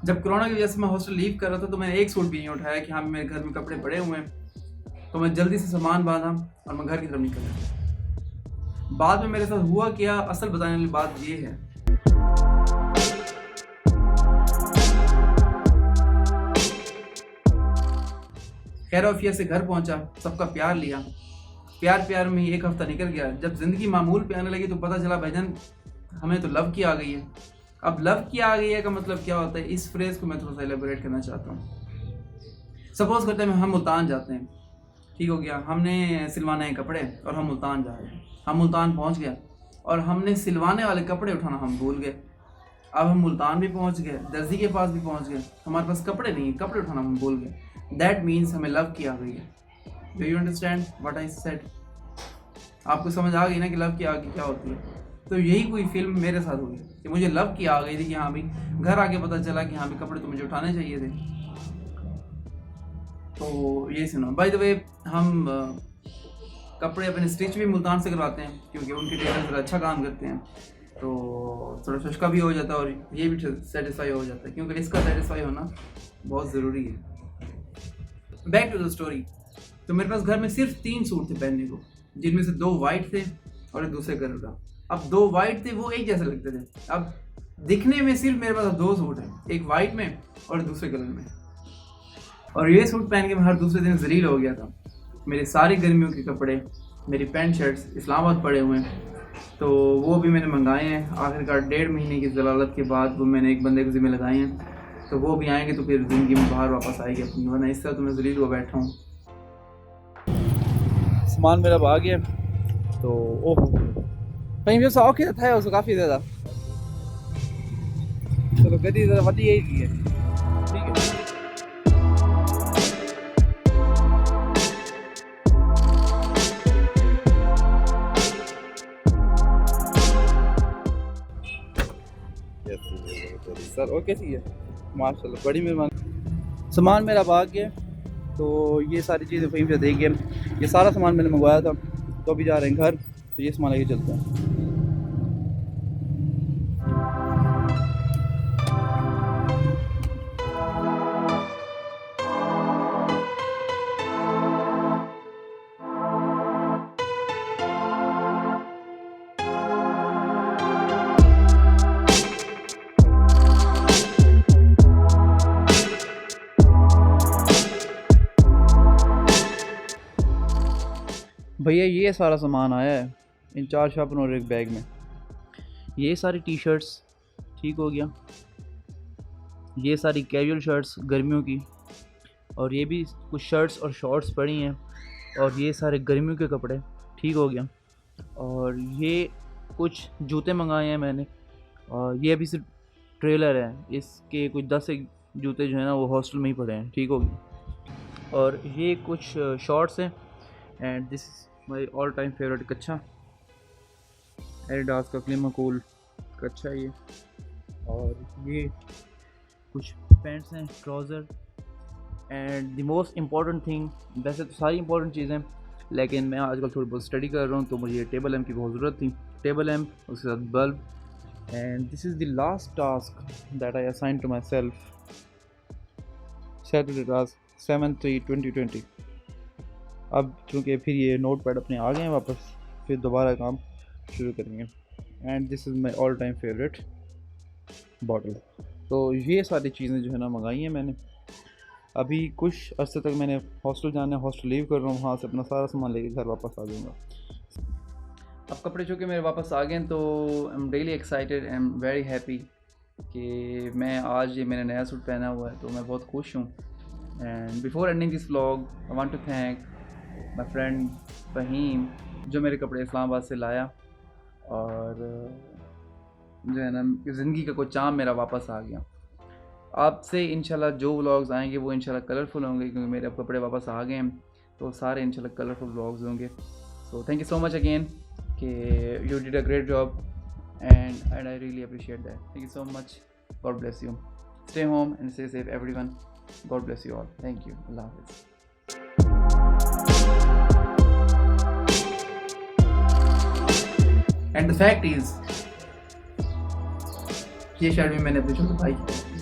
जब कोरोना की वजह से मैं हॉस्टल लीव कर रहा था तो मैंने एक सूट भी नहीं उठाया कि हाँ मेरे घर में कपड़े पड़े हुए हैं। तो मैं जल्दी से सामान बांधा और मैं घर की तरफ निकल गया। बाद में मेरे साथ हुआ क्या, असल बताने वाली बात ये है। खैर ऑफिया से घर पहुंचा, सबका प्यार लिया। प्यार में ही एक हफ्ता निकल गया। जब जिंदगी मामूल पे आने लगी तो पता चला भाईजान हमें तो लव की आ गई है। अब लव की आ गई है का मतलब क्या होता है, इस फ्रेज को मैं थोड़ा सा एलेबोरेट करना चाहता हूँ। सपोज करते हैं हम मुल्तान जाते हैं, ठीक हो गया, हमने सिलवाने हैं कपड़े और हम मुल्तान जा रहे हैं। हम मुल्तान पहुँच गए और हमने सिलवाने वाले कपड़े उठाना हम भूल गए। अब हम मुल्तान भी पहुँच गए, दर्जी के पास भी पहुँच गए, हमारे पास कपड़े नहीं है, कपड़े उठाना हम भूल गए। दैट मीन्स हमें लव की आ गई है। Do you understand what I said? आपको समझ आ गई ना कि लव की आगे क्या होती है। तो यही कोई फिल्म मेरे साथ हुई कि मुझे लव की आ गई थी कि हाँ भाई घर आके पता चला कि हाँ भाई कपड़े तो मुझे उठाने चाहिए थे। तो ये सुनो, बाय द वे हम कपड़े अपने स्टिच भी मुल्तान से करवाते हैं क्योंकि उनके टेलर थोड़ा अच्छा काम करते हैं, तो थोड़ा सस्ता भी हो जाता है और ये भी सेटिस्फाई हो जाता है क्योंकि इसका सेटिस्फाई होना बहुत ज़रूरी है। Back to the story. तो मेरे पास घर में सिर्फ 3 सूट थे पहनने को, जिनमें से 2 वाइट थे और एक दूसरे कलर का। अब 2 वाइट थे, वो एक जैसे लगते थे। अब दिखने में सिर्फ मेरे पास 2 सूट हैं, एक वाइट में और दूसरे कलर में। और ये सूट पहन के मैं हर दूसरे दिन जलील हो गया था। मेरे सारी गर्मियों के कपड़े, मेरी पैंट शर्ट्स इस्लामाबाद पड़े हुए हैं, तो वो भी मैंने मंगाए हैं। आखिरकार 1.5 महीने की जलालत के बाद वो मैंने एक बंदे के ज़िम्मे लगाए हैं, तो वो भी आएंगे तो फिर ज़िंदगी में बाहर वापस आएगी अपनी, वरना इस तरह तो मैं जलील हुआ बैठा हूँ। सामान मेरा आ गया तो ओह कहीं भी शौक ही था उसको काफ़ी ज़्यादा। चलो गड्डी ज़रा वधी यही है, ठीक है। सर ओके सी है, माशाल्लाह बड़ी मेहरबानी। सामान मेरा आ गया तो ये सारी चीज़ें वहीं पे देख गए। ये सारा सामान मैंने मंगवाया था, तो अभी जा रहे हैं घर, तो ये सामान लेके चलते हैं। भैया ये सारा सामान आया है इन 4 शार्पनर और एक बैग में। ये सारी टी शर्ट्स, ठीक हो गया, ये सारी कैजुअल शर्ट्स गर्मियों की, और ये भी कुछ शर्ट्स और शॉर्ट्स पड़ी हैं, और ये सारे गर्मियों के कपड़े, ठीक हो गया। और ये कुछ जूते मंगाए हैं मैंने, और ये अभी सिर्फ ट्रेलर है, इसके कुछ 10 एक जूते जो है ना वो हॉस्टल में ही पड़े हैं, ठीक हो गया। और ये कुछ शॉर्ट्स हैं, and this my all time favourite कच्छा, एडिडास का क्लिमाकूल कच्छा ये। और ये कुछ पैंट्स हैं, trouser, and the most important thing, वैसे तो सारी इंपॉर्टेंट चीज़ें, लेकिन मैं आजकल थोड़ी बहुत स्टडी कर रहा हूँ तो मुझे टेबल लैम्प की बहुत ज़रूरत थी। टेबल लैम्प, उसके साथ bulb, and this is the last task that I assign to myself, Saturday task 7/3/2020। अब चूँकि फिर ये नोट पैड अपने आ गए हैं वापस, फिर दोबारा काम शुरू करेंगे। And this is my all time favourite bottle. तो ये सारी चीज़ें जो है ना मंगाई हैं मैंने। अभी कुछ अर्से तक मैंने हॉस्टल जाना है, हॉस्टल लीव कर रहा हूँ, वहाँ से अपना सारा सामान लेके घर वापस आ जाऊँगा। अब कपड़े चूँकि मेरे वापस आ गए तो I am really excited, I am very happy कि मैं आज ये मैंने नया सूट पहना हुआ है, तो मैं बहुत खुश हूँ। And before ending this vlog I want to thank my friend Faheem, जो मेरे कपड़े इस्लामाबाद से लाया, और जो है ना ज़िंदगी का कोई चाम मेरा वापस आ गया। आपसे इंशाल्लाह जो व्लॉग्स आएंगे वो इंशाल्लाह कलरफुल होंगे, क्योंकि मेरे अब कपड़े वापस आ गए हैं, तो सारे इंशाल्लाह कलरफुल व्लॉग्स होंगे। So thank you so much again कि you did a great job, and I really appreciate that. Thank you so much, God bless you, stay home and stay safe everyone, God bless you all, thank you, अल्लाह हाफ़िज़। And the fact is ये shirt भी मैंने अपने छोटे भाई की